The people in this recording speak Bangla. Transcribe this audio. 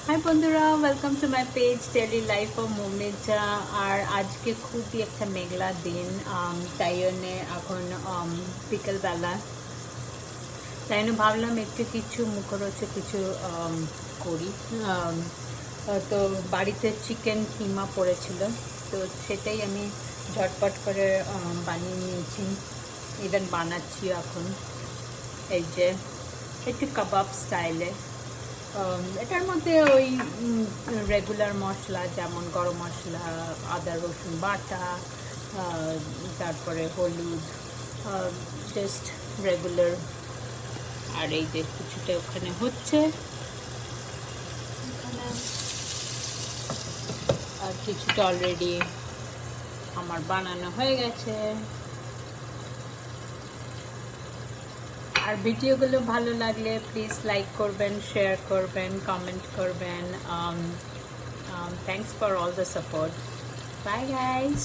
হাই বন্ধুরা, welcome to my page daily life of মোমেজা। আর আজকে খুবই একটা মেঘলা দিন, তাই জন্যে এখন বিকেলবেলা, তাই জন্য ভাবলাম একটু কিছু মুখরোচক কিছু করি। তো বাড়িতে চিকেন কিমা পড়েছিল, তো সেটাই আমি ঝটপট করে বানিয়ে নিয়েছি। ইভেন বানাচ্ছি এখন, এই যে একটু কাবাব স্টাইলে। এটার মধ্যে ওই রেগুলার মশলা, যেমন গরম মশলা, আদা রসুন বাটা, তারপরে হলুদ, জাস্ট রেগুলার। আর এই যে কিছুটা ওখানে হচ্ছে, আর কিছুটা অলরেডি আমার বানানো হয়ে গেছে। আর ভিডিওগুলো ভালো লাগলে প্লিজ লাইক করবেন, শেয়ার করবেন, কমেন্ট করবেন। Thanks for all the support. Bye guys.